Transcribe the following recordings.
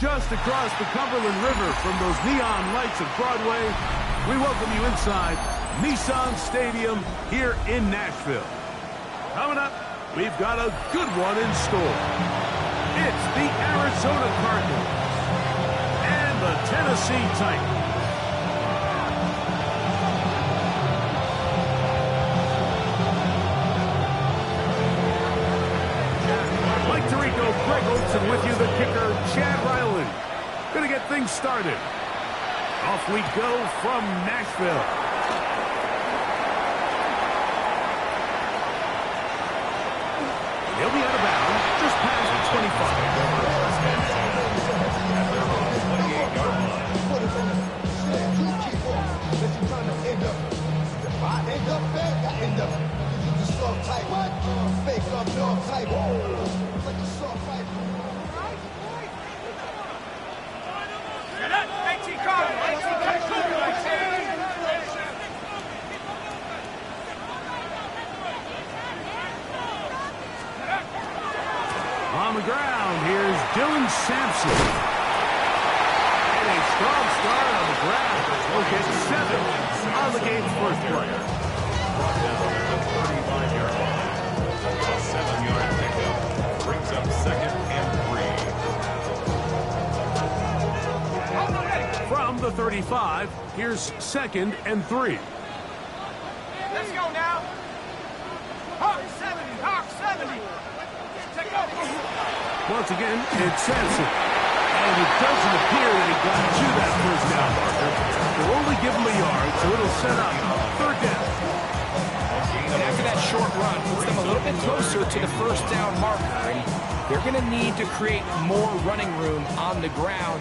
Just across the Cumberland River from those neon lights of Broadway, we welcome you inside Nissan Stadium here in Nashville. Coming up, we've got a good one in store. It's the Arizona Cardinals and the Tennessee Titans. Greg Olson with you, the kicker, Chad Riley. Gonna get things started. Off we go from Nashville. He'll be out of bounds, just past the 25. On the ground, here's Dylan Sampson. And a strong start on the ground. He'll get 7 on the game's first play. 35-yard line. A 7-yard pickup brings up 2nd and 3. From the 35, here's 2nd and 3. Let's go now. Hawk 70, Hawk 70. Take over. Once again, it's Sampson. And it doesn't appear that he got to that first down marker. They'll only give him a yard, so it'll set up 3rd down. And after that short run, puts them a little bit closer to the first down marker. And they're going to need to create more running room on the ground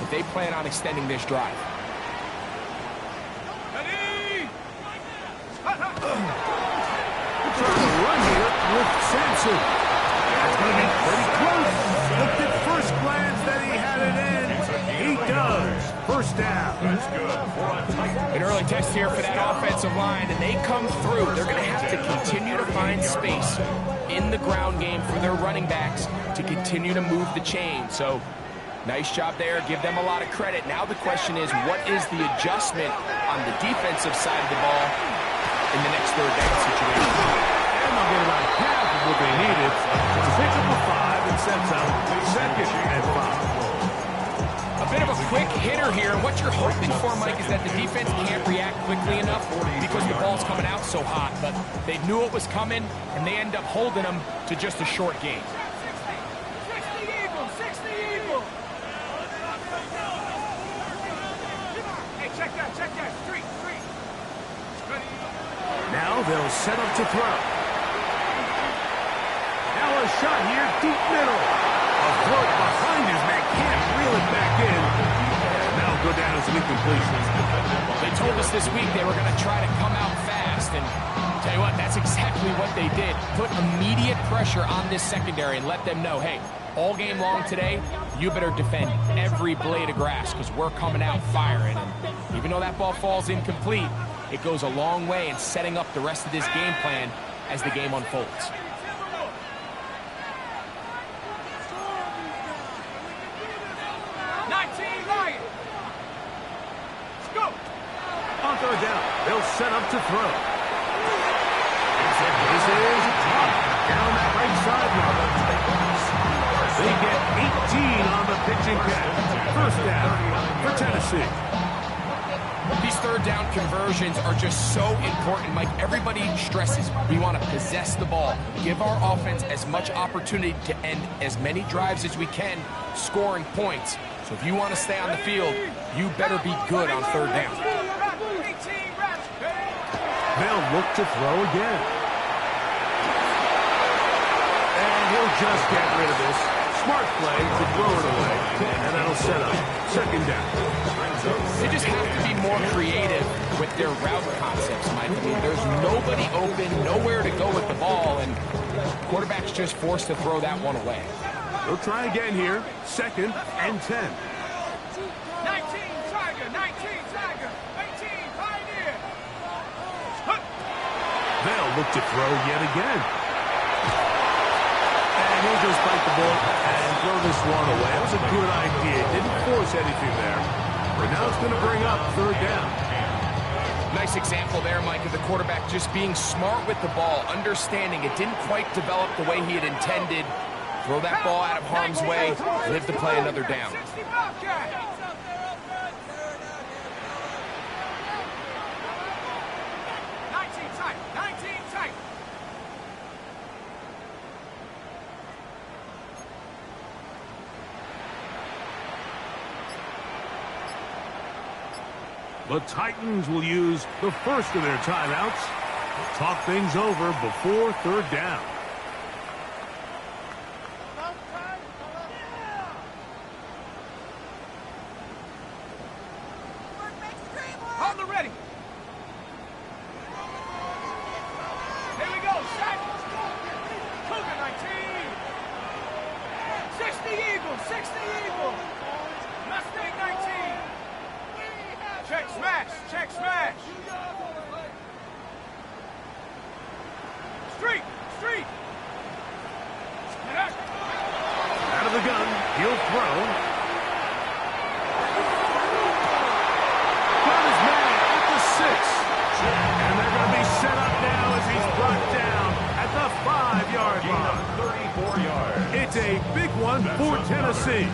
if they plan on extending this drive. Ready? Trying to run here with Sampson. That's going to be pretty close. Looked at first glance that he had it in. He does. First down. That's good for a Titan. An early test here for that offensive line, and they come through. They're going to have to continue to find space in the ground game for their running backs to continue to move the chain. So, nice job there. Give them a lot of credit. Now the question is, what is the adjustment on the defensive side of the ball in the next 3rd down situation? And they'll get about half of what they needed. It's a pickup of 5 and sets up 2nd and 5. A bit of a quick hitter here, and what you're hoping for, Mike, is that the defense can't react quickly enough because the ball's coming out so hot. But they knew it was coming, and they end up holding them to just a short gain. 60 Eagle, 60 Eagle. Hey, check that, 3. Ready? Now they'll set up to throw. Now a shot here, deep middle. A throw behind his man, can't reel it back in. Now go down as an incompletion. They told us this week they were going to try to come out fast, and tell you what, that's exactly what they did. Put immediate pressure on this secondary and let them know, hey, all game long today, you better defend every blade of grass because we're coming out firing. And even though that ball falls incomplete, it goes a long way in setting up the rest of this game plan as the game unfolds. On 3rd down, they'll set up to throw. This is down that right sideline. They get 18 on the pitching catch. First down for Tennessee. These 3rd down conversions are just so important, Mike. Everybody stresses we want to possess the ball, give our offense as much opportunity to end as many drives as we can, scoring points. So if you want to stay on the field, you better be good on 3rd down. They'll look to throw again. And he'll just get rid of this. Smart play to throw it away. And that'll set up 2nd down. They just have to be more creative with their route concepts, Mike. I mean, there's nobody open, nowhere to go with the ball, and quarterback's just forced to throw that one away. They'll try again here. 2nd and 10. 19 Tiger, 19 Tiger, 18 Pioneer. They'll look to throw yet again. And he'll just bite the ball and throw this one away. That was a good idea. Didn't force anything there. But now it's going to bring up 3rd down. Nice example there, Mike, of the quarterback just being smart with the ball, understanding it didn't quite develop the way he had intended. Throw that ball out of harm's way, live to play another down. 60 Bobcat. 19 tight, 19 tight. The Titans will use the first of their timeouts to talk things over before 3rd down. On the ready. Here we go, set. Cougar 19. 60 Eagles, 60 Eagles. Mustang 19. Check smash, check smash. Street, street. Out of the gun, he'll throw. Got his man at the 6. And they're going to be set up now as he's brought down at the 5-yard line. 34 yards. It's a big one for Tennessee.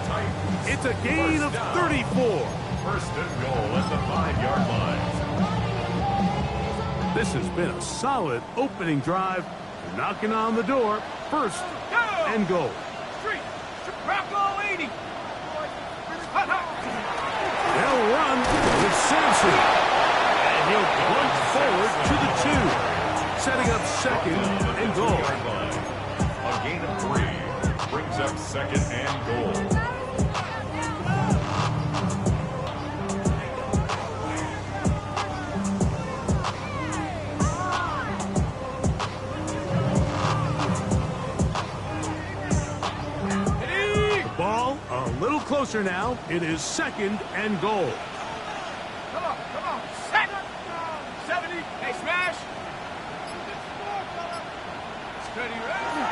It's a gain of 34. 1st and goal at the 5-yard line. This has been a solid opening drive. Knocking on the door. 1st and goal. Street, Bronco 80. They'll run with Sampson. And he'll plunge forward to the 2. Setting up 2nd and goal. A gain of 3 brings up 2nd and goal. Closer now. It is 2nd and goal. Come on, set. 70, they smash. Steady, ready.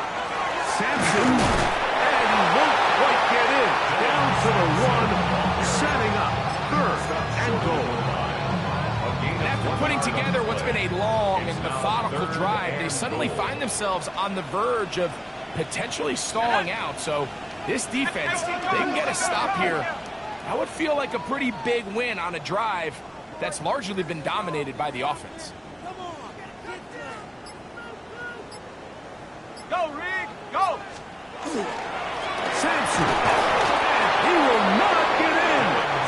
Sampson, and he won't quite get in. Down to the 1, setting up 3rd and goal. And after putting together what's been a long and methodical drive, they suddenly find themselves on the verge of potentially stalling out. So this defense, they can get a stop here. That would feel like a pretty big win on a drive that's largely been dominated by the offense. Go, Rig, go! Sampson, and he will not get in.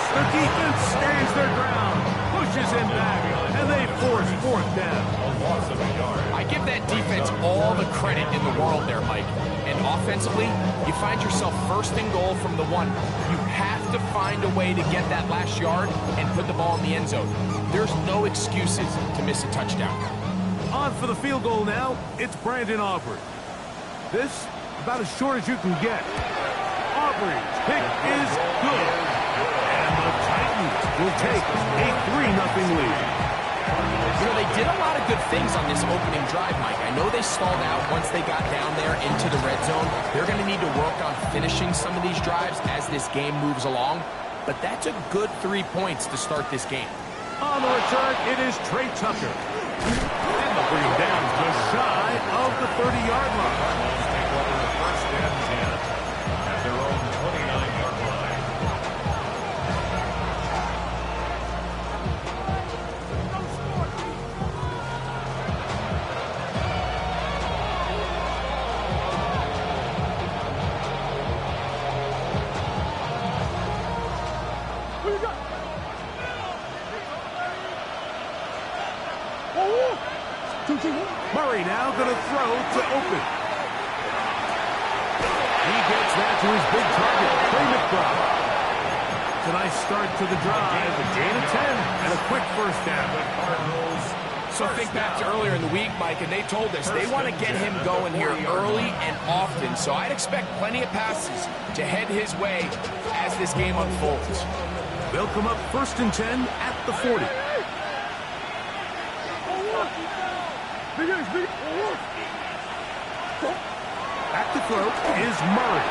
The defense stands their ground, pushes him back, and they force 4th down. A loss of a yard. I give that defense all the credit in the world there, Mike. And offensively, you find yourself 1st and goal from the 1. You have to find a way to get that last yard and put the ball in the end zone. There's no excuses to miss a touchdown. On for the field goal now, it's Brandon Aubrey. This, about as short as you can get. Aubrey's pick is good. And the Titans will take a 3-0 lead. You know, they did a lot of good things on this opening drive, Mike. I know they stalled out once they got down there into the red zone. They're going to need to work on finishing some of these drives as this game moves along. But that's a good 3 points to start this game. On the return, it is Trey Tucker. And they'll bring him down just shy of the 30-yard line. Cardinals take over the 1st and 10 at their own 29-yard line. Murray now going to throw to open. He gets that to his big target, Trey McBride. It's a nice start to the drive, a gain of 10, and a quick 1st down. The Cardinals So think back to earlier in the week, Mike, and they told us they want to get him going here early and often. So I'd expect plenty of passes to head his way as this game unfolds. They'll come up 1st and 10 at the 40. Back to throw is Murray.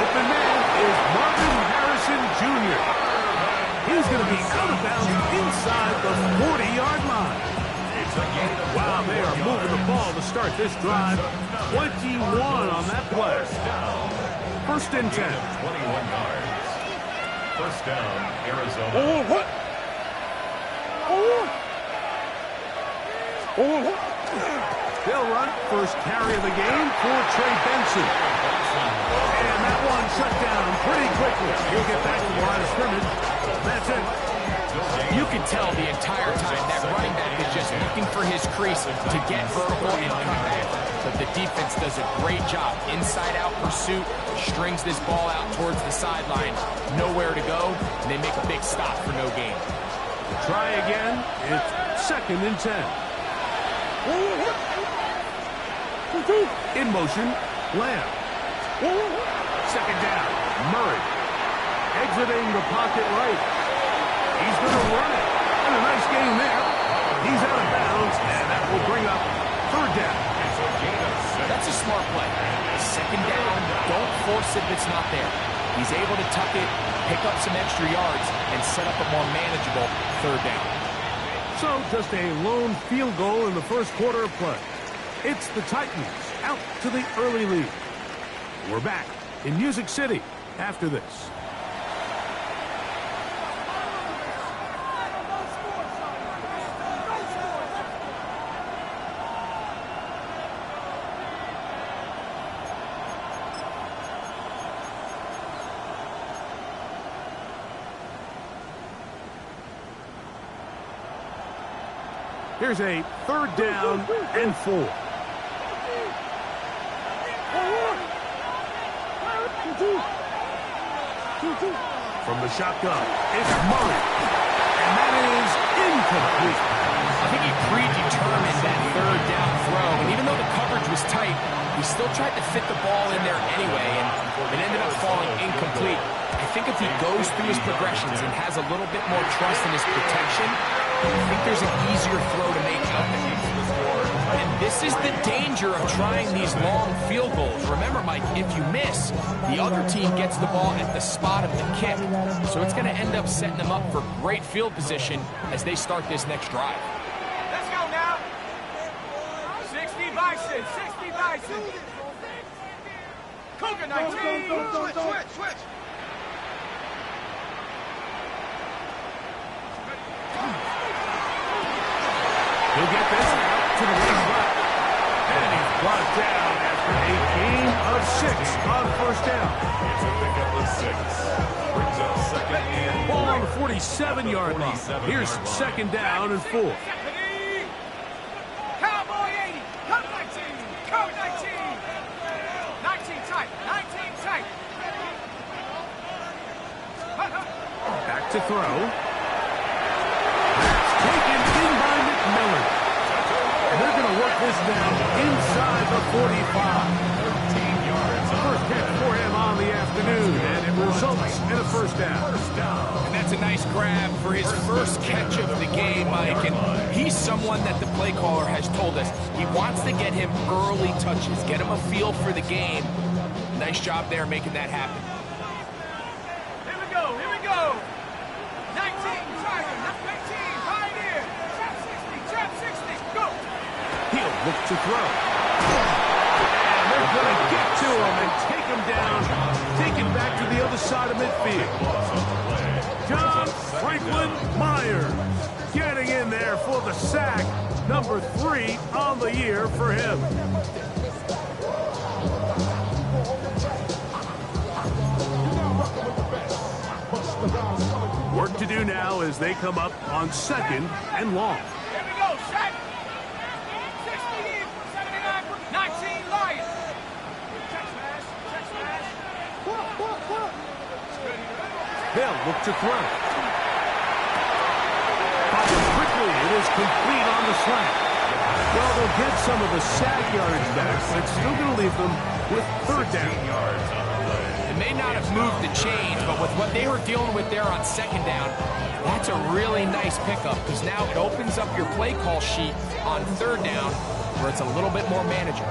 Open man is Marvin Harrison Jr. He's going to be out of bounds inside the 40-yard line. Wow, they are moving the ball to start this drive. 21 on that play. 1st and 10. 21 yards. 1st down, Arizona. They'll run first carry of the game for Trey Benson. And that one shut down pretty quickly. He'll get back to the line of scrimmage. That's it. You can tell the entire time that running back is just looking for his crease to get vertical and cut back. But the defense does a great job. Inside-out pursuit, strings this ball out towards the sideline. Nowhere to go, and they make a big stop for no gain. Try again. It's 2nd and 10. In motion, Lamb. 2nd down, Murray. Exiting the pocket right. He's going to run it. And a nice game there. He's out of bounds, and that will bring up 3rd down. That's a smart play. 2nd down, don't force it if it's not there. He's able to tuck it, pick up some extra yards, and set up a more manageable 3rd down. So just a lone field goal in the 1st quarter of play. It's the Titans out to the early lead. We're back in Music City after this. Here's a 3rd down and 4. From the shotgun, it's Murray. And that is incomplete. I think he predetermined that 3rd down throw. And even though the coverage was tight, he still tried to fit the ball in there anyway. And it ended up falling incomplete. I think if he goes through his progressions and has a little bit more trust in his protection, I think there's an easier throw to make out there. And this is the danger of trying these long field goals. Remember, Mike, if you miss, the other team gets the ball at the spot of the kick. So it's going to end up setting them up for great field position as they start this next drive. Let's go now. 60 Bison, 60 Bison. Cougar 19. Switch. He'll get this out to the wing left. And he's brought down after a gain of 6 on 1st down. It's a pickup of 6. Brings up 2nd and Ball on the 47-yard line. Here's 2nd down and 4. Cowboy 80. Code 19. Code 19. 19 tight. 19 tight. Back to throw. Taken in by McMillan. And they're going to work this down inside the 45. 13 yards. First catch for him on the afternoon, and it results in a 1st down. And that's a nice grab for his first catch of the game, Mike. And he's someone that the play caller has told us he wants to get him early touches, get him a feel for the game. Nice job there making that happen. Here we go. 19 Tiger. 19 Pioneer. Trap 60. Go. He'll look to throw. And they're going to get to him and take him down, take him back to the other side of midfield. John Franklin Myers getting in there for the sack. Number 3 on the year for him. Work to do now as they come up on 2nd and long. Here we go. Set. 60 in. 79. 19 Lions. Check smash. They'll look to throw. Follows quickly It is complete on the slant. Well, they'll get some of the sack yardage back, but it's still going to leave them with third down. It may not have moved the chains, but with what they were dealing with there on second down, that's a really nice pickup because now it opens up your play call sheet on third down where it's a little bit more manageable.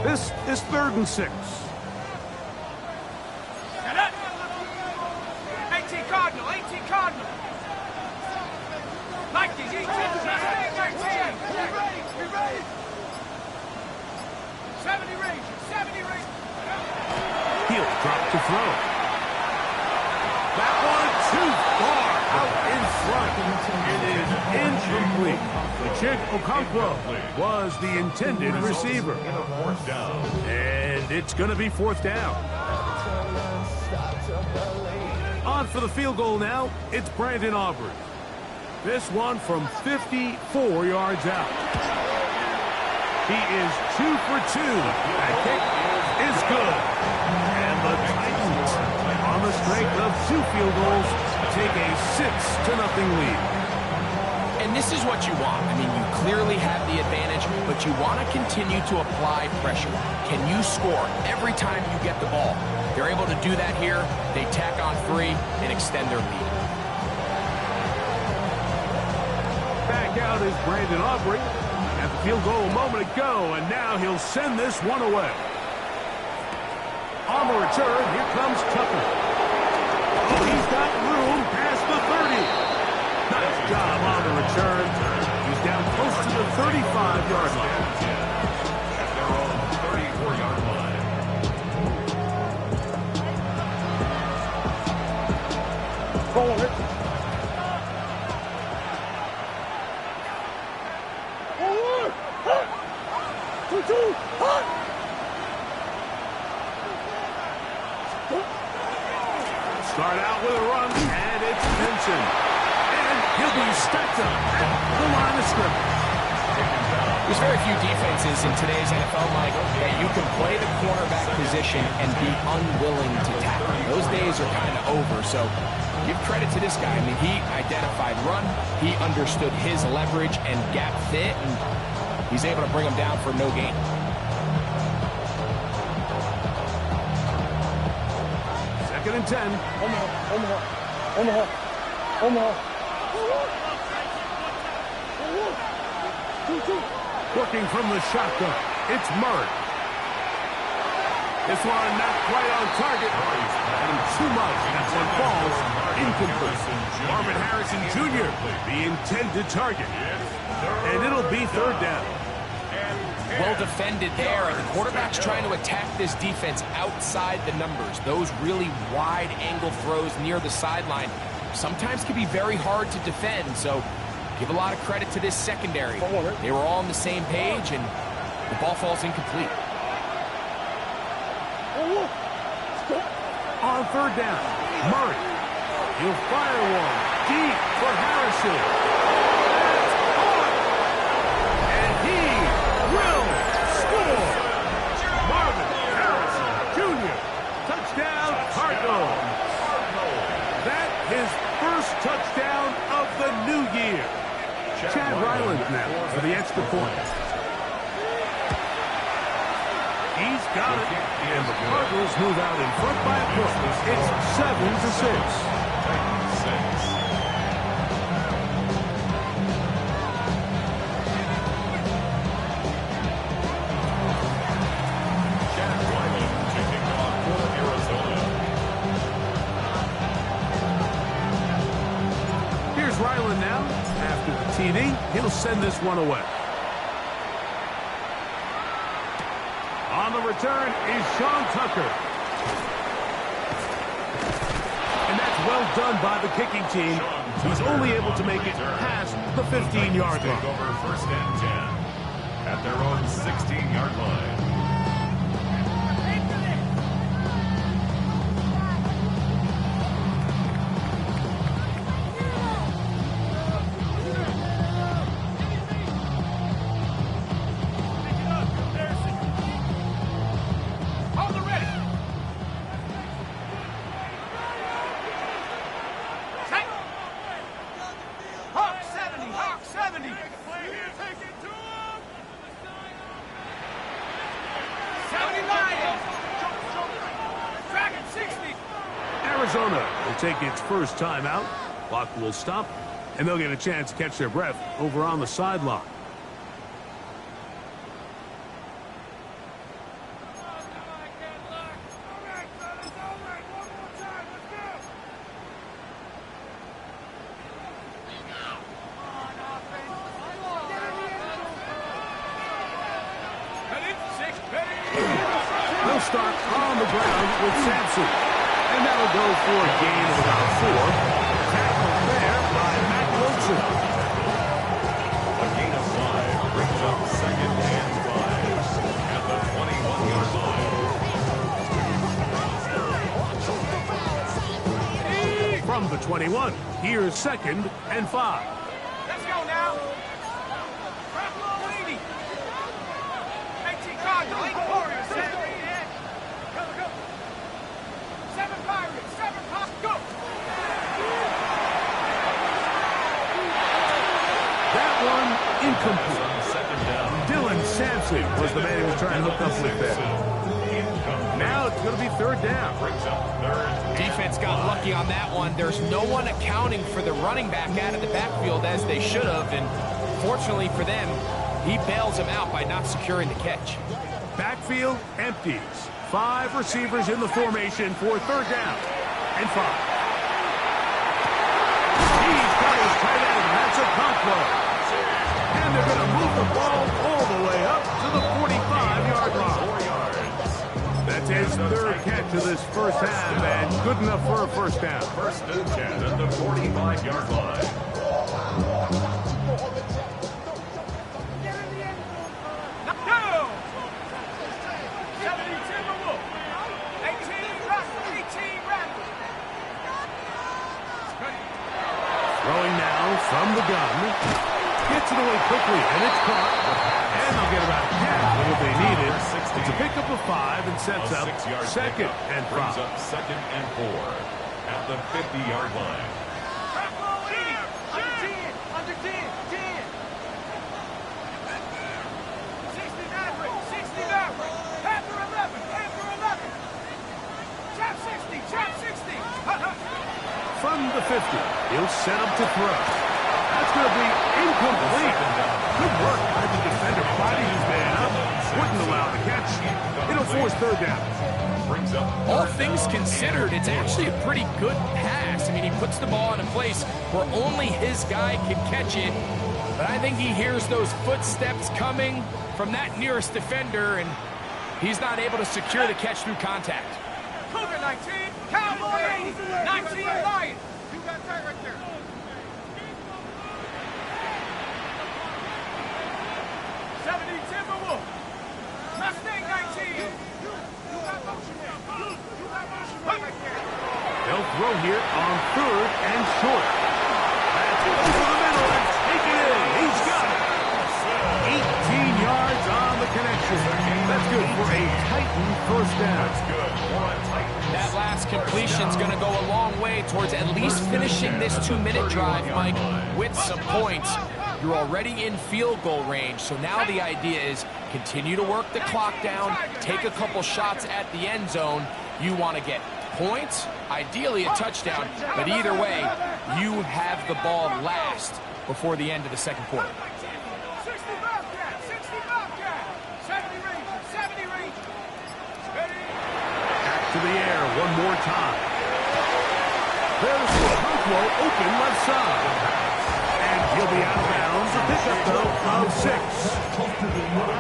This is 3rd and 6. 18 Cardinal, 18 Cardinal. Like these 18, 19, 19. Be ready. 70 range, 70 range. He'll drop to throw. That one too far out in front. It is incomplete. Chig Okonkwo was the intended receiver. And it's going to be 4th down. On for the field goal now, it's Brandon Aubrey. This one from 54 yards out. He is 2 for 2. That kick is good. And the Titans, on the strength of 2 field goals, take a 6-0 lead. And this is what you want. I mean, you clearly have the advantage, but you want to continue to apply pressure. Can you score every time you get the ball? They're able to do that here. They tack on 3 and extend their lead. Back out is Brandon Aubrey. At the field goal a moment ago, and now he'll send this one away. On the return, here comes Tucker. Oh, he's got room past the 30. Nice job on the return. He's down close to the 35-yard line. At their own 34-yard line. Forward. Start out with a run, and it's Benson. And he'll be stepped up at the line of scrimmage. There's very few defenses in today's NFL, Mike, that you can play the cornerback position and be unwilling to tackle. Those days are kind of over, so give credit to this guy. I mean, he identified run, he understood his leverage and gap fit, and he's able to bring him down for no gain. Second and 10. Omaha. Working from the shotgun, it's Murray. This one not quite on target. And too much. That one falls incomplete. Marvin Harrison Jr., the intended target. And it'll be 3rd down. Well defended there, and the quarterback's trying to attack this defense outside the numbers. Those really wide-angle throws near the sideline sometimes can be very hard to defend, so give a lot of credit to this secondary. They were all on the same page, and the ball falls incomplete. On 3rd down, Murray. He'll fire one deep for Harrison. And he will score. Marvin Harrison Jr. Touchdown, Cardinals. That his first touchdown of the new year. Chad Ryland now for the extra point. He's got it, and the Cardinals move out in front by a point. It's 7-6. Here's Ryland now. After the TD, he'll send this one away. On the return is Sean Tucker. And that's well done by the kicking team. He's only able to make it past the 15-yard line. Over 1st and 10 at their own 16-yard line. Arizona will take its first time out. Clock will stop, and they'll get a chance to catch their breath over on the sideline. They'll start on the ground with Sampson. And that'll go for a gain of about 4. Tackle there by Matt Wilson. A gain of 5 brings up 2nd and 5 at the 21-yard line. From the 21, here's 2nd and 5. Let's go now. Lady. 18 Cardinals, 8 Warriors, 7 Red. Go, go. 7 Pirates, 7 Pop, go. That one incomplete. 2nd down. Dylan Sampson was the man who was trying to hook up with that. Now it's going to be 3rd down. Brings up 3rd. Defense got lucky on that one. There's no one accounting for the running back out of the backfield as they should have, and fortunately for them, he bails him out by not securing the catch. Backfield empties. 5 receivers in the formation for 3rd down and 5. He's got his tight end. That's a control. And they're going to move the ball all the way up to the 45-yard line. That's his 3rd catch of this first half, and good enough for a first down. 1st and 10 at the 45-yard line. Go! 70 Timberwolves. 18 Russell, 18 Randall. Throwing now from the gun. Gets it away quickly, and it's caught. And they'll get about half of what they needed. It's a pickup of 5 and sets up 2nd and 5. Brings up 2nd and 4 at the 50-yard line. Under 10, 10. 60 Maverick, 60 Maverick. Panther 11, Panther 11. Chop 60, chop 60. From the 50, he'll set up to throw. That's going to be incomplete. Good work by the defender. Body his man up. Wouldn't allow the catch. It'll force 3rd down. Brings up All things considered, it's actually a pretty good pass. I mean, he puts the ball in a place where only his guy can catch it. But I think he hears those footsteps coming from that nearest defender, and he's not able to secure the catch through contact. Cougar 19, Cowboy 80, 19 Lions. You got that right there. 70 Timberwolves. Mustang 19. You got motion there. You got motion right there. They'll throw here on 3rd and short. That's over the middle and take it in. He's got it. 18 yards on the connection. That's good for a Titan first down. That last completion's going to go a long way towards at least finishing this 2-minute drive, Mike, with some points. You're already in field goal range, so now the idea is continue to work the clock down, take a couple shots at the end zone. You want to get points, ideally a touchdown, but either way, you have the ball last before the end of the 2nd quarter. 60 Bobcat, 60 Bobcat. 70 Rangers, 70 Rangers. Ready? Back to the air one more time. There's Okonkwo open left side. And he'll be out of bounds. A pickup, though, of 6.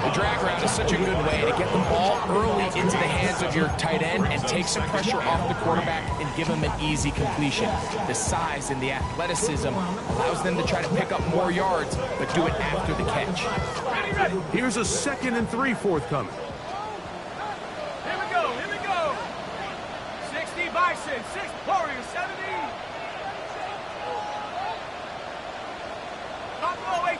The drag route is such a good way to get the ball early into the hands of your tight end and take some pressure off the quarterback and give him an easy completion. The size and the athleticism allows them to try to pick up more yards, but do it after the catch. Ready, ready. Here's a 2nd and 3 forthcoming. Here we go, here we go. 60 Bison, 6 Warriors, 70. Buffalo 18.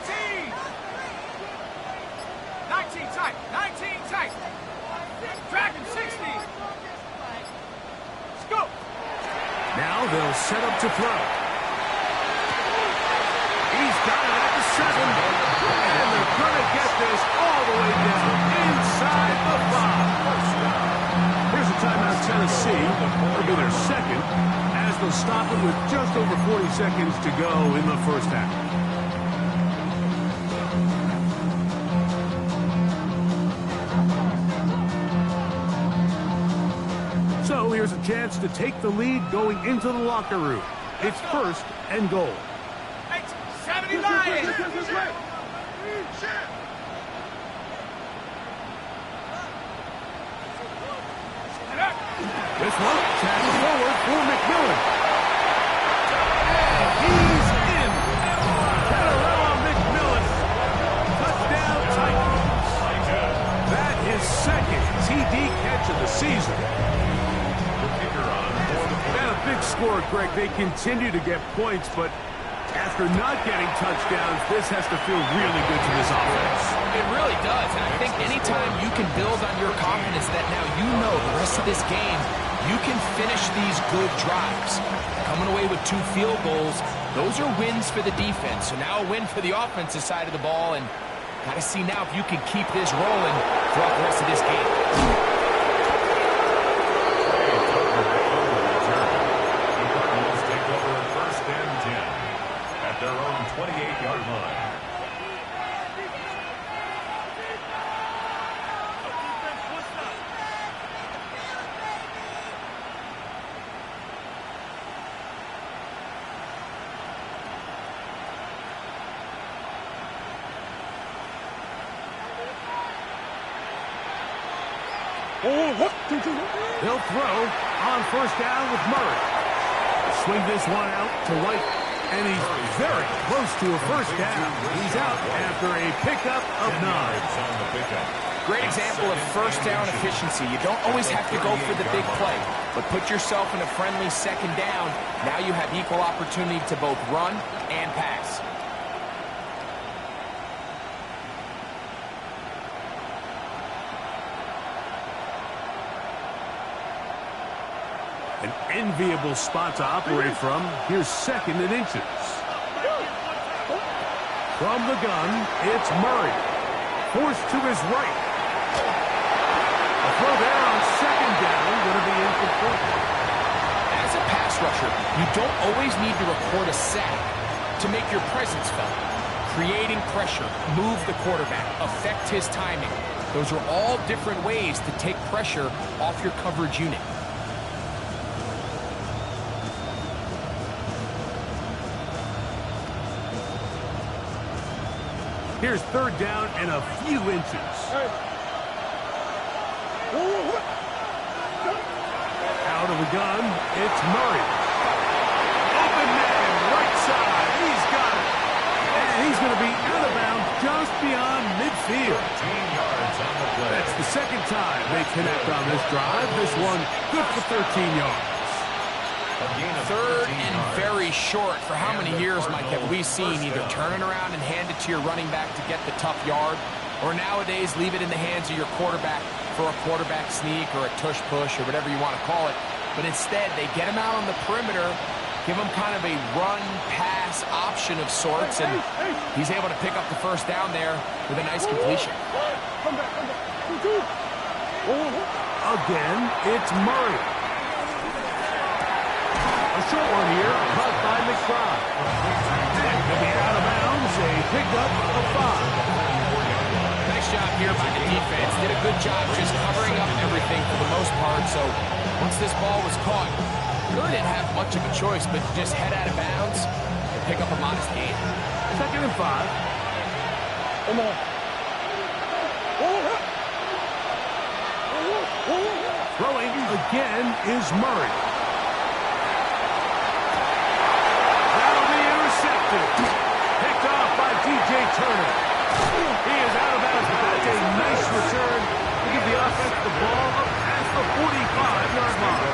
19 tight, 19 tight. Dragon 60. Scoop. Now they'll set up to throw. He's got it at the 7. And they're going to get this all the way down inside the 5. Here's a timeout, Tennessee. It'll be their 2nd. stop it with just over 40 seconds to go in the first half. So here's a chance to take the lead going into the locker room. It's first and goal. 70 Lions! This one, tackle forward for McMillan. He's in. Catarella McMillan. Touchdown Titans. That is second TD catch of the season. And a big score, Greg. They continue to get points, but after not getting touchdowns, this has to feel really good to this offense. It really does, and I think anytime you can build on your confidence that now you know the rest of this game, you can finish these good drives. Coming away with 2 field goals, those are wins for the defense. So now a win for the offensive side of the ball, and got to see now if you can keep this rolling throughout the rest of this game. Their own 28-yard line. He'll throw on first down with Murray. Swing this one out to White. And he's very close to a first down. He's out after a pickup of 9. Great example of first down efficiency. You don't always have to go for the big play, but put yourself in a friendly second down. Now you have equal opportunity to both run and pass. An enviable spot to operate from. Here's second and inches. From the gun, it's Murray. Forced to his right. A throw there on second down, going to be incomplete. As a pass rusher, you don't always need to record a sack to make your presence felt. Creating pressure, move the quarterback, affect his timing. Those are all different ways to take pressure off your coverage unit. Here's third down and a few inches. Out of the gun, it's Murray. Open man, right side. He's got it. And he's going to be out of bounds just beyond midfield. That's the second time they connect on this drive. This one good for 13 yards. Third and very short. For how many years, Mike, have we seen either turning around and hand it to your running back to get the tough yard, or nowadays leave it in the hands of your quarterback for a quarterback sneak or a tush push or whatever you want to call it. But instead, they get him out on the perimeter, give him kind of a run-pass option of sorts, and he's able to pick up the first down there with a nice completion. Again, it's Murray. A short one here, caught by McBride. And he'll be out of bounds, a pickup of 5. Nice job here by the defense. Did a good job just covering up everything for the most part. So once this ball was caught, really didn't have much of a choice but to just head out of bounds and pick up a modest gain. Second and 5. Throwing again is Murray. Picked off by DJ Turner. He is out of bounds, but that's a nice return to give the offense the ball up past the 45-yard line.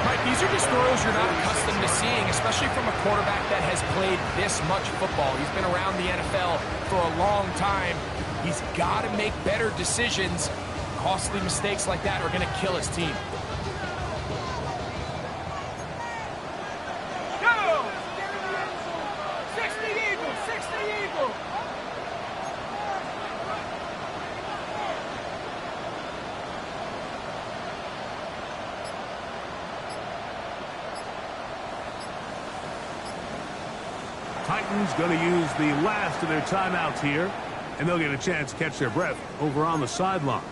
Right, these are just throws you're not accustomed to seeing, especially from a quarterback that has played this much football. He's been around the NFL for a long time. He's got to make better decisions. Costly mistakes like that are going to kill his team. Titans going to use the last of their timeouts here, and they'll get a chance to catch their breath over on the sideline.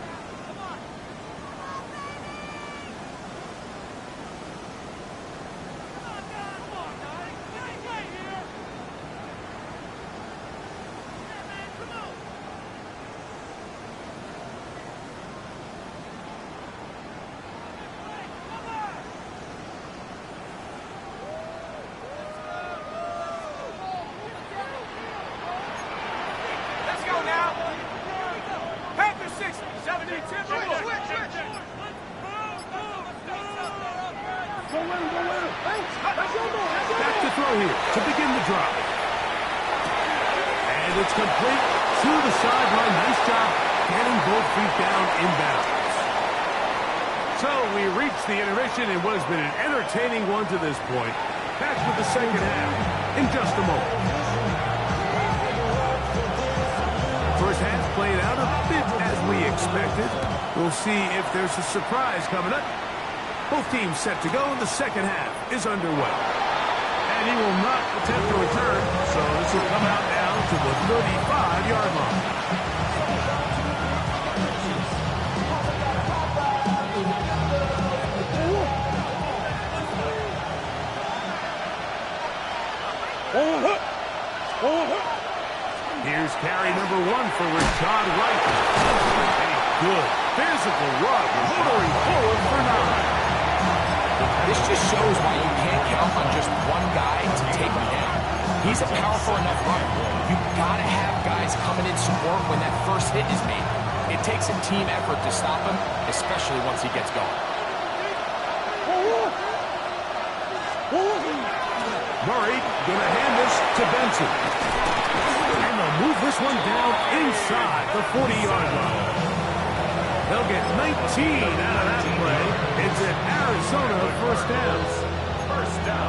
Back to throw here to begin the drive. And it's complete to the sideline. Nice job getting both feet down inbounds. So we reach the intermission in what has been an entertaining one to this point. Back with the second half in just a moment. First half played out a bit as we expected. We'll see if there's a surprise coming up. Both teams set to go, and the second half is underway. And he will not attempt to return, so this will come out now to the 35-yard line. Here's carry number 1 for Rashad Wright. A good physical run, motoring forward for 9. This just shows why you can't count on just one guy to take him down. He's a powerful enough runner. You've got to have guys coming in support when that first hit is made. It takes a team effort to stop him, especially once he gets going. Murray gonna hand this to Benson. And they'll move this one down inside the 40-yard line. They'll get 19 out of that play. It's an Arizona first down.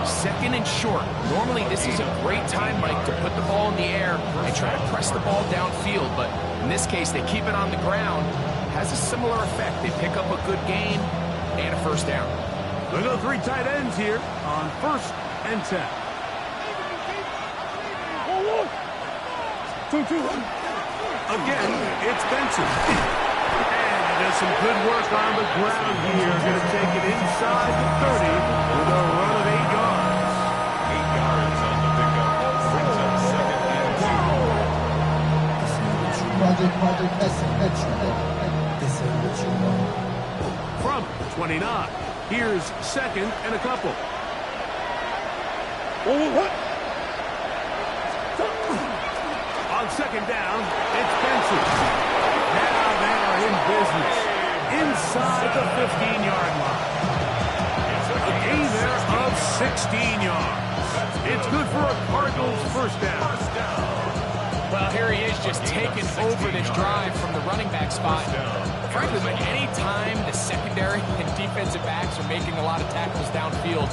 Second and short. Normally this is a great time, Mike, to put the ball in the air and try to press the ball downfield. But in this case, they keep it on the ground. Has a similar effect. They pick up a good gain and a first down. They'll go 3 tight ends here on 1st and 10. Again, it's Benson. And he does some good work on the ground here. Going to take it inside the 30 with a run of 8 yards. 8 yards on the pickup. Brings up second and 2. From 29, here's second and a couple. On second down, it's Benson. Now they are in business inside the 15-yard line. A gain there of 16 yards. It's good for a Cardinals first down. Well, here he is just taking over this drive from the running back spot. Frankly, but any time the secondary and defensive backs are making a lot of tackles downfield,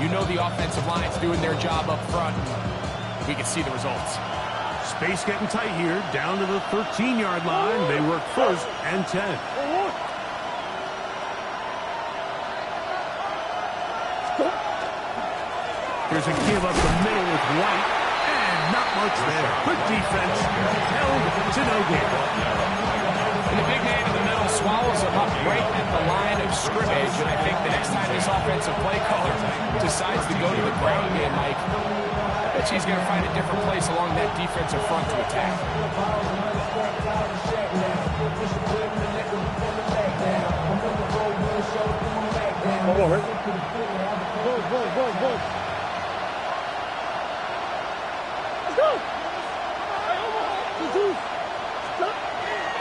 you know the offensive line's doing their job up front. We can see the results. Space getting tight here, down to the 13-yard line. They work 1st and 10. Here's a give up the middle with White, and not much there. Good defense, held to no gain. And the big man in the middle swallows him up right at the line of scrimmage, and I think the next time this offensive play caller decides to go to the ground game, Mike, I bet he's going to find a different place along that defensive front to attack.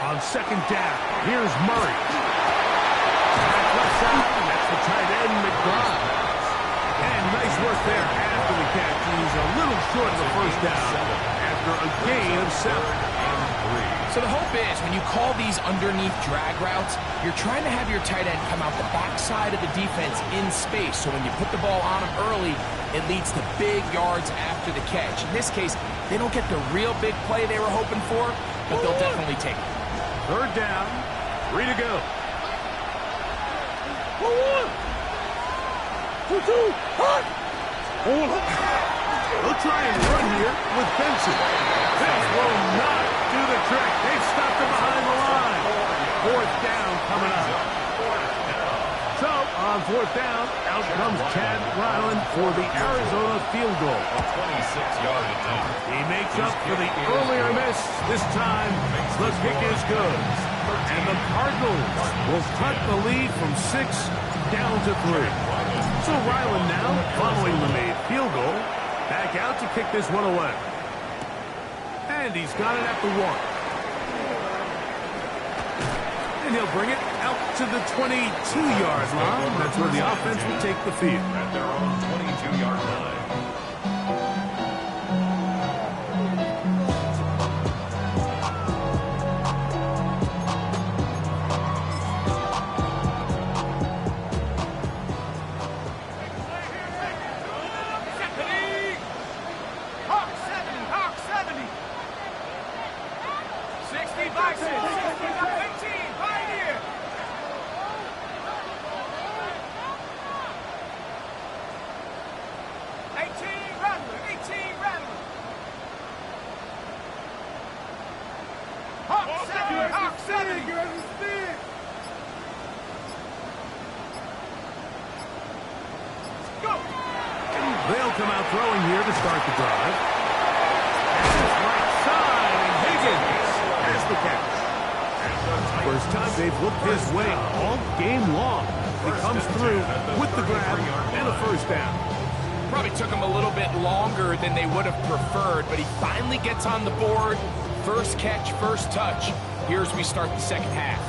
On second down, here's Murray. Back left side, that's the tight end, McBride. And nice work there after the catch. He's a little short of the first down after a gain of 7. So the hope is when you call these underneath drag routes, you're trying to have your tight end come out the backside of the defense in space. So when you put the ball on him early, it leads to big yards after the catch. In this case, they don't get the real big play they were hoping for, but they'll definitely take it. Third down, 3 to go. They'll try and run here with Benson. This will not do the trick. They've stopped him behind the line. Fourth down coming up. So, on fourth down, out comes Chad Ryland for the Arizona field goal. A 26-yard attempt. He makes up for the earlier miss. This time, the kick is good. And the Cardinals will cut the lead from 6 down to 3. So Ryland now, following the made field goal, back out to kick this one away. And he's got it at the 1. And he'll bring it out to the 22-yard line. That's where the offense will take the field. At their own 22-yard line. They'll come out throwing here to start the drive. Right side, and Higgins has the catch. First time they've looked his way all game long. He comes through with the grab and a first down. Probably took him a little bit longer than they would have preferred, but he finally gets on the board. First catch, first touch. Here's we start the second half.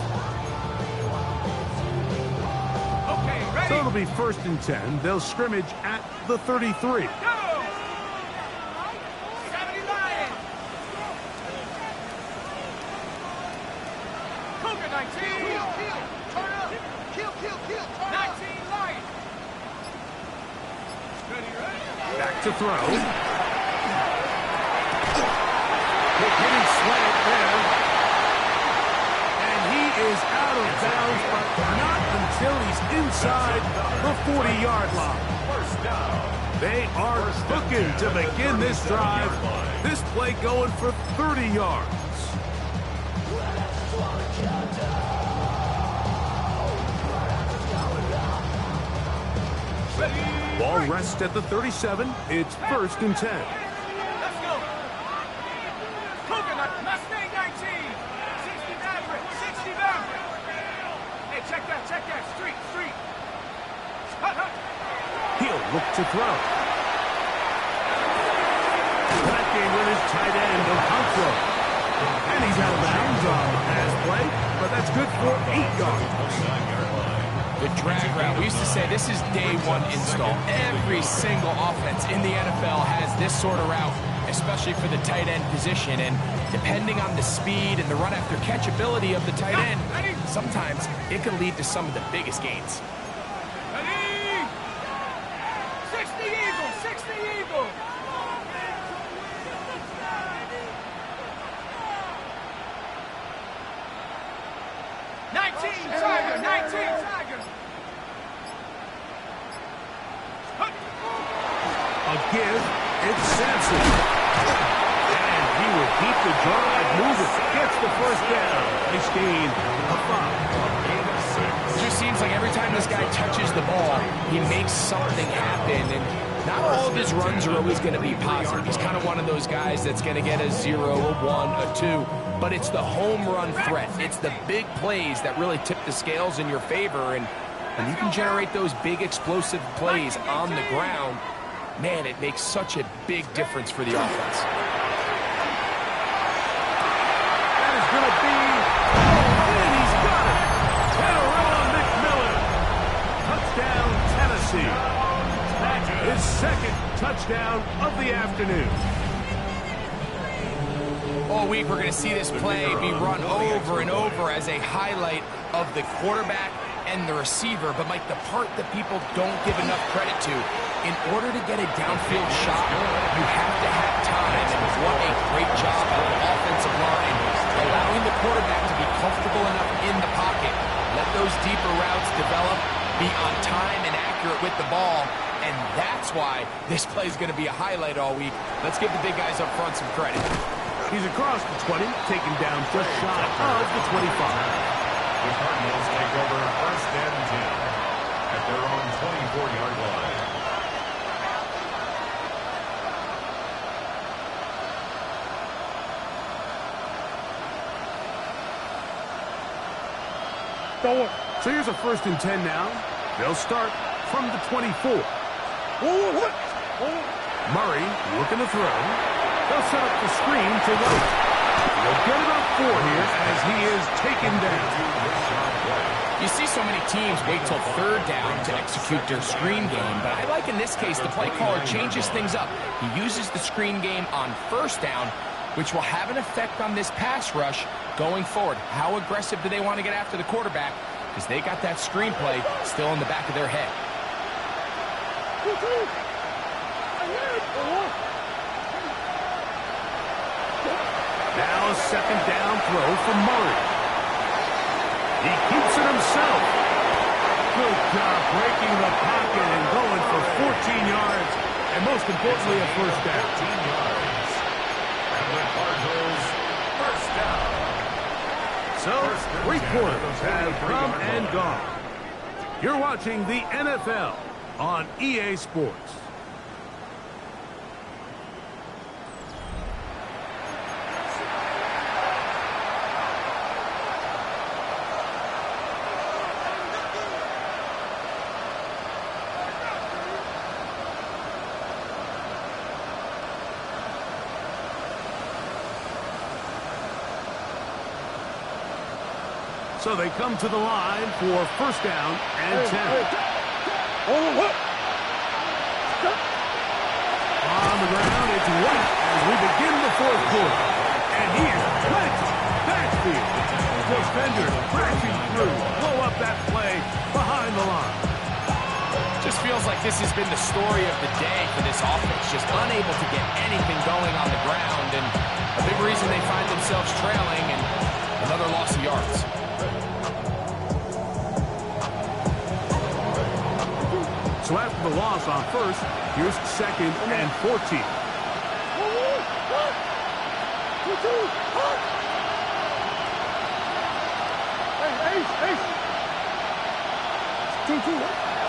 So it'll be 1st and 10. They'll scrimmage at the 33. Go! 70 Lions! Cougar 19! Kill! Turn up! Kill! Turn 19 Lions! Ready? Back to throw. Quick hitting slant there. And he is out of bounds, but not until he's inside the 40-yard line. First down. They are cooking to begin this drive. This play going for 30 yards. Ball rests at the 37. It's 1st and 10. Let's go! Cougar Mustang 19! 60 Maverick! 60 Maverick! Hey, check that! Street! He'll look to throw. Connecting with his tight end, Okonkwo. And he's out of bounds on the pass play, but that's good for 8 yards. 29-yard line. The drag route. We used to say this is day one install. Every single offense in the NFL has this sort of route, especially for the tight end position. And depending on the speed and the run after catch ability of the tight end, sometimes it can lead to some of the biggest gains. Ready? 60 Eagles! 60 Eagles! Tiger! A give, it's Sampson. And he will keep the drive moving. Gets the first down. Nice gain of 5. It just seems like every time this guy touches the ball, he makes something happen. And not all of his runs are always going to be positive. He's kind of one of those guys that's going to get a 0, a 1, a 2. But it's the home run threat. It's the big plays that really tip the scales in your favor. And when you can generate those big explosive plays on the ground, man, it makes such a big difference for the offense. That is going to be, and he's got it. And a run on McMillan. Touchdown, Tennessee. His second touchdown of the afternoon. All week we're going to see this play be run over and over as a highlight of the quarterback and the receiver. But, Mike, the part that people don't give enough credit to, in order to get a downfield shot, you have to have time. And what a great job by the offensive line, allowing the quarterback to be comfortable enough in the pocket, let those deeper routes develop, be on time and accurate with the ball, and that's why this play is going to be a highlight all week. Let's give the big guys up front some credit. He's across the 20, taken down just shy of the 25. The Cardinals take over first and 10 at their own 24-yard line. So here's a first and 10 now. They'll start from the 24. Murray looking to throw. They'll set up the screen to White. They'll get it up 4 here as he is taken down. You see so many teams wait till third down to execute their screen game, but I like in this case the play caller changes things up. He uses the screen game on first down, which will have an effect on this pass rush going forward. How aggressive do they want to get after the quarterback? Because they got that screenplay still in the back of their head. Now a second down throw from Murray. He keeps it himself. Good job breaking the pocket and going for 14 yards. And most importantly, a first down. 14 yards. And the Cardinals first down. So, 3 quarters have come and gone. You're watching the NFL on EA Sports. So they come to the line for first down and 10. On the ground, it's White as we begin the 4th quarter. And he is clenched backfield. Defenders crashing through. Blow up that play behind the line. Just feels like this has been the story of the day for this offense. Just unable to get anything going on the ground. And a big reason they find themselves trailing and another loss of yards. So after the loss on first, here's second and 14.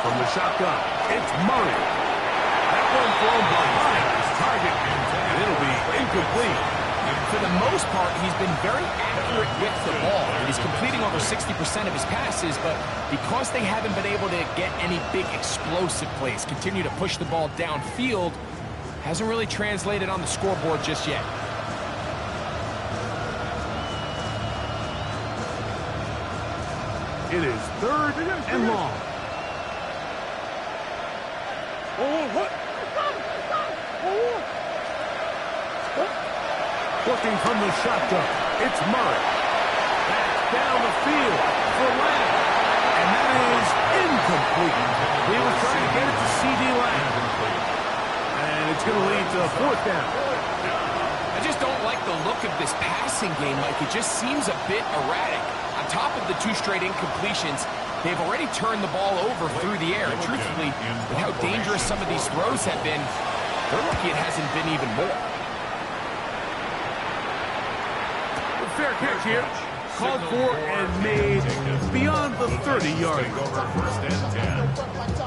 From the shotgun, it's Murray. That one thrown behind his target, and it'll be incomplete. For the most part, he's been very accurate with the ball. He's completing over 60% of his passes, but because they haven't been able to get any big explosive plays, continue to push the ball downfield, hasn't really translated on the scoreboard just yet. It is third and long. Working from the shotgun, it's Murray. Back down the field for Lamb. And that is incomplete. He was trying to get it to C.D. Lamb. And it's going to lead to a 4th down. I just don't like the look of this passing game, Mike. It just seems a bit erratic. On top of the 2 straight incompletions, they've already turned the ball over through the air. And truthfully, with how dangerous some of these throws have been, they're lucky it hasn't been even more. Fair catch here. Called for and made beyond the 30-yard line. Over first and 10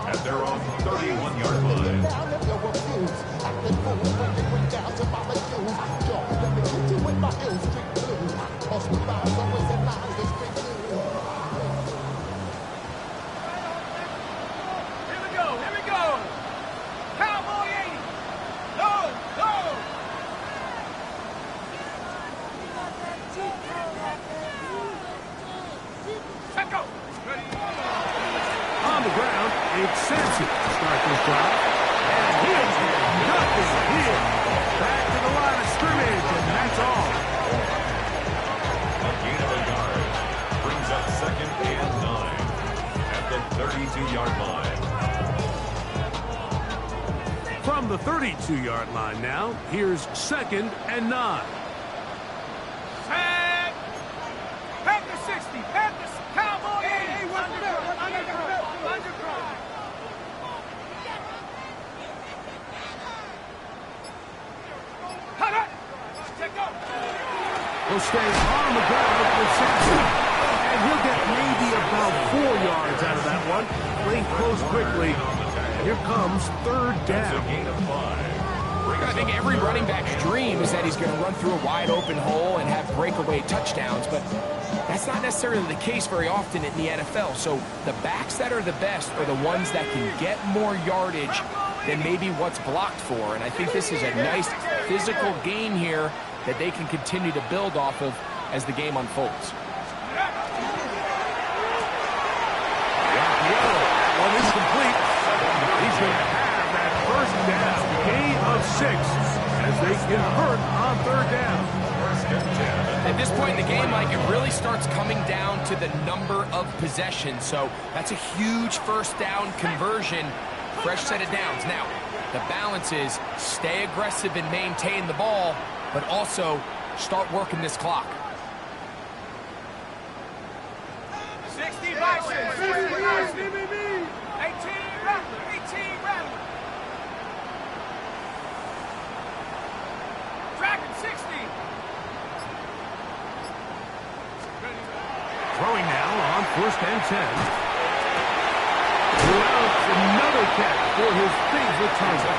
at their own 31-yard line. Here we go. Cowboy 80. Go. Check go. On the ground, it's Sampson to start this drive. And he has nothing here. Back to the line of scrimmage, and that's all. A gain of a yard brings up second and 9 at the 32-yard line. From the 32-yard line now, here's second and 9. Tag. Panther 60. Panther Cowboy 80. Underground. stay on the ground with Simpson. And he'll get maybe about 4 yards out of that one. Playing close quickly. And here comes third down. I think every running back's dream is that he's going to run through a wide open hole and have breakaway touchdowns, but that's not necessarily the case very often in the NFL. So the backs that are the best are the ones that can get more yardage than maybe what's blocked for. And I think this is a nice physical gain here that they can continue to build off of as the game unfolds. That one is complete. He's going to have that first down. Gain of 6 as they convert on third down. At this point in the game, Mike, it really starts coming down to the number of possessions. So that's a huge first down conversion. Fresh set of downs. Now, the balance is stay aggressive and maintain the ball, but also start working this clock. 60 Bison, 60 Bison, 18 Rattler, 18 Rattler. Dragon 60. Throwing now on first and 10. Well, another catch for his favorite target.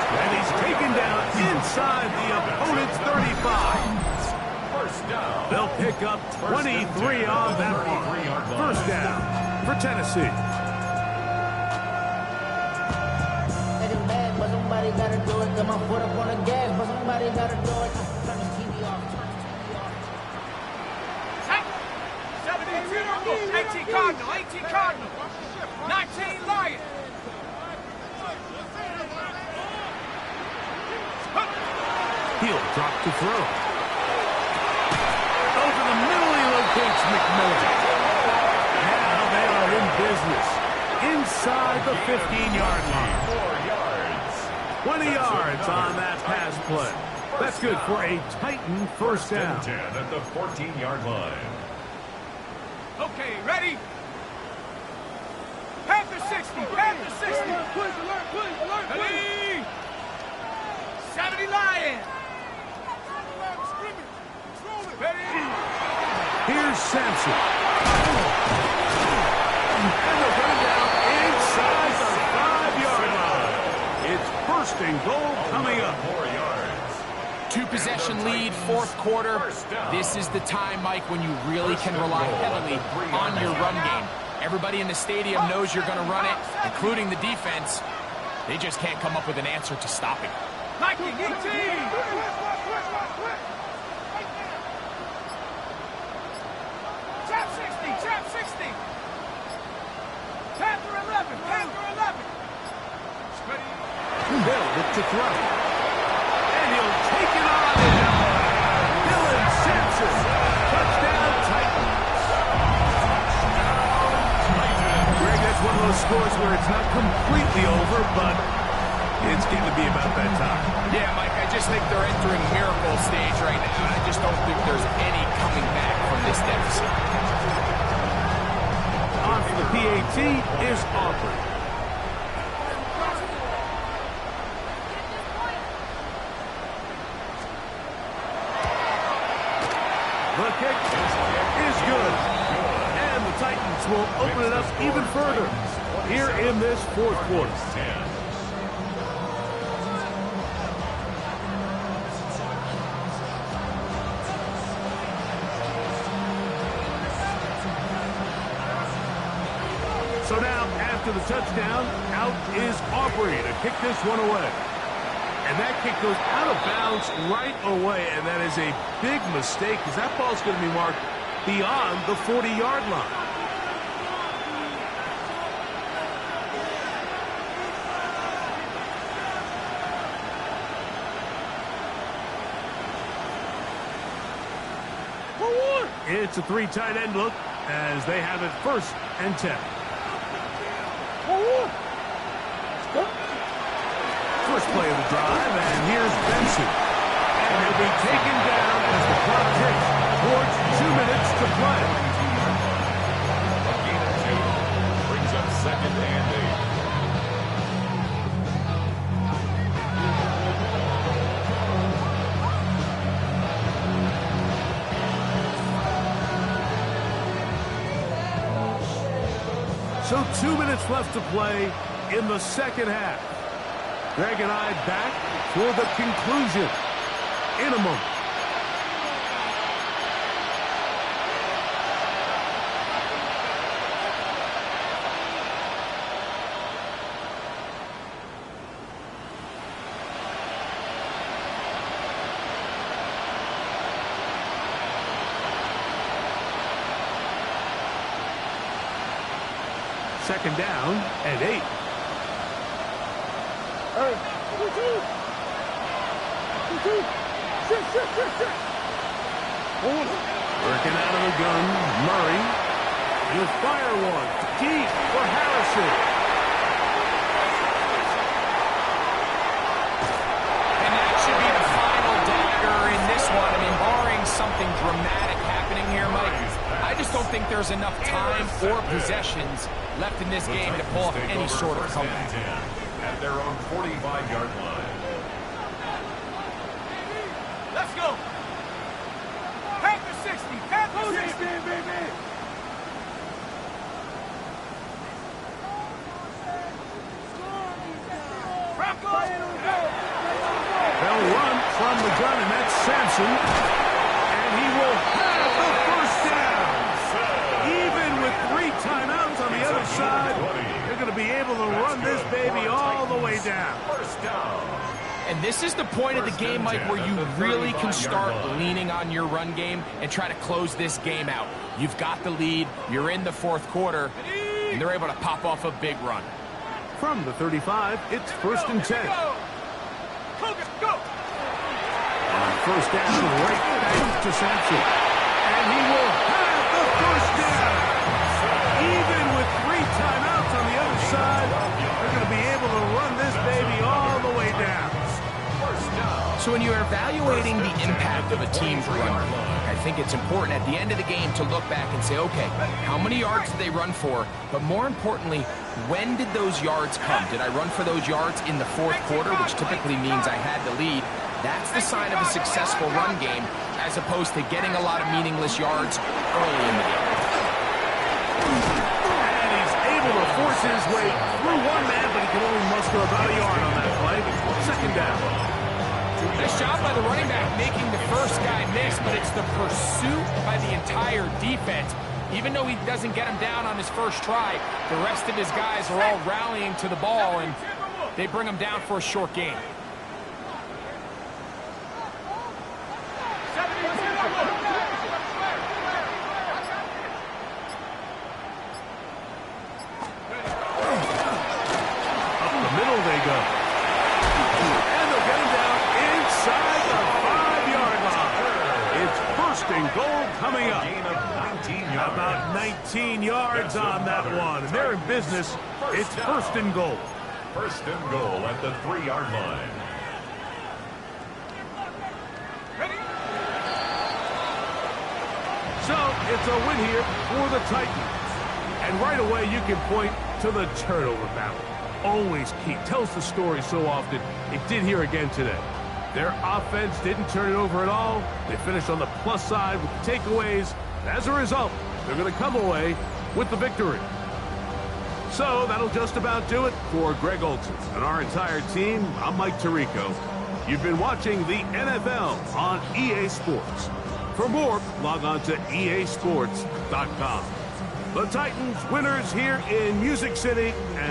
And he's taken down inside the opponent's 35. First down. They'll pick up 23 on that one. First down for Tennessee. But somebody gotta do it. Got my foot up on the gas, but somebody gotta do it. Turn this TV off. Turn this TV off. 72, 18 Cardinal, 18 Cardinal, 19 Lion. He'll drop to throw. Over the middle he locates McMillan. Now they are in business. Inside the 15-yard line. 20 yards on that pass play. That's good for a Titan first down. 10 at the 14-yard line. Okay, ready? Panther 60, Panther 60. Ready? 70 Lion. Ready? Here's Sampson. And they'll run down inside the 5-yard line. It's first and goal coming up. 4 yards. 2-possession lead, fourth quarter. This is the time, Mike, when you really can rely heavily on your run game. Everybody in the stadium knows you're going to run it, including the defense. They just can't come up with an answer to stop it. Nike 18. Trap 60, Trap 60. Panther 11, Panther 11. Ready? They'll look to throw. And he'll take it on. Dylan Sampson. Touchdown Titans. Greg, that's one of those scores where it's not completely over, but it's getting to be about that time. Yeah, Mike, I just think they're entering miracle stage right now. I just don't think there's any coming back from this deficit. On for the PAT is Aubrey. The kick is good. And the Titans will open it up even further here in this fourth quarter. So now, after the touchdown, out is Aubrey to kick this one away. And that kick goes out of bounds right away, and that is a big mistake because that ball's going to be marked beyond the 40-yard line. It's a 3 tight end look as they have it first and 10. First play of the drive, and here's Benson. And he'll be taken down as the clock ticks towards 2 minutes to play. A gain of 2 brings up second and 8. So 2 minutes left to play in the second half. Greg and I back for the conclusion in a moment. Second down and 8. Working out of the gun, Murray. He'll fire one deep for Harrison. And that should be the final dagger in this one. I mean, barring something dramatic happening here, Mike, I just don't think there's enough time or possessions left in this game to pull off any sort of comeback. At their own 45-yard line. Let's go. Pack the 60. Pack the 60. They'll run from the gun, and that's Sampson. And he will have the first down. Even with 3 timeouts on the other side, they're going to be able to run this baby all the way down. First down. And this is the point of the game, Mike, where you really can start leaning on your run game and try to close this game out. You've got the lead, you're in the fourth quarter, and they're able to pop off a big run. From the 35, it's 1st and 10. Go. On first down, right back to Sampson. And he will have the first down. Even with 3 timeouts on the other side, they're going to be able to run this baby all the way down. So when you're evaluating the impact of a team's run, I think it's important at the end of the game to look back and say, okay, how many yards did they run for? But more importantly, when did those yards come? Did I run for those yards in the fourth quarter, which typically means I had the lead? That's the sign of a successful run game, as opposed to getting a lot of meaningless yards early in the game. And he's able to force his way through one man, but he can only muster about a yard on that play. Second down. Nice job by the running back making the first guy miss, but it's the pursuit by the entire defense. Even though he doesn't get him down on his first try, the rest of his guys are all rallying to the ball, and they bring him down for a short gain. Up the middle they go. And they'll get him down inside the 5-yard line. It's 1st and goal coming up. Gain of 19 yards. About 19 yards on that one. And they're in business. It's 1st and goal. 1st and goal at the 3-yard line. So it's a win here for the Titans. And right away you can point to the turnover battle. Always key. Tells the story so often. It did here again today. Their offense didn't turn it over at all. They finished on the plus side with the takeaways. And as a result, they're going to come away with the victory. So that'll just about do it for Greg Olson and our entire team. I'm Mike Tirico. You've been watching the NFL on EA Sports. For more, log on to easports.com. The Titans winners here in Music City.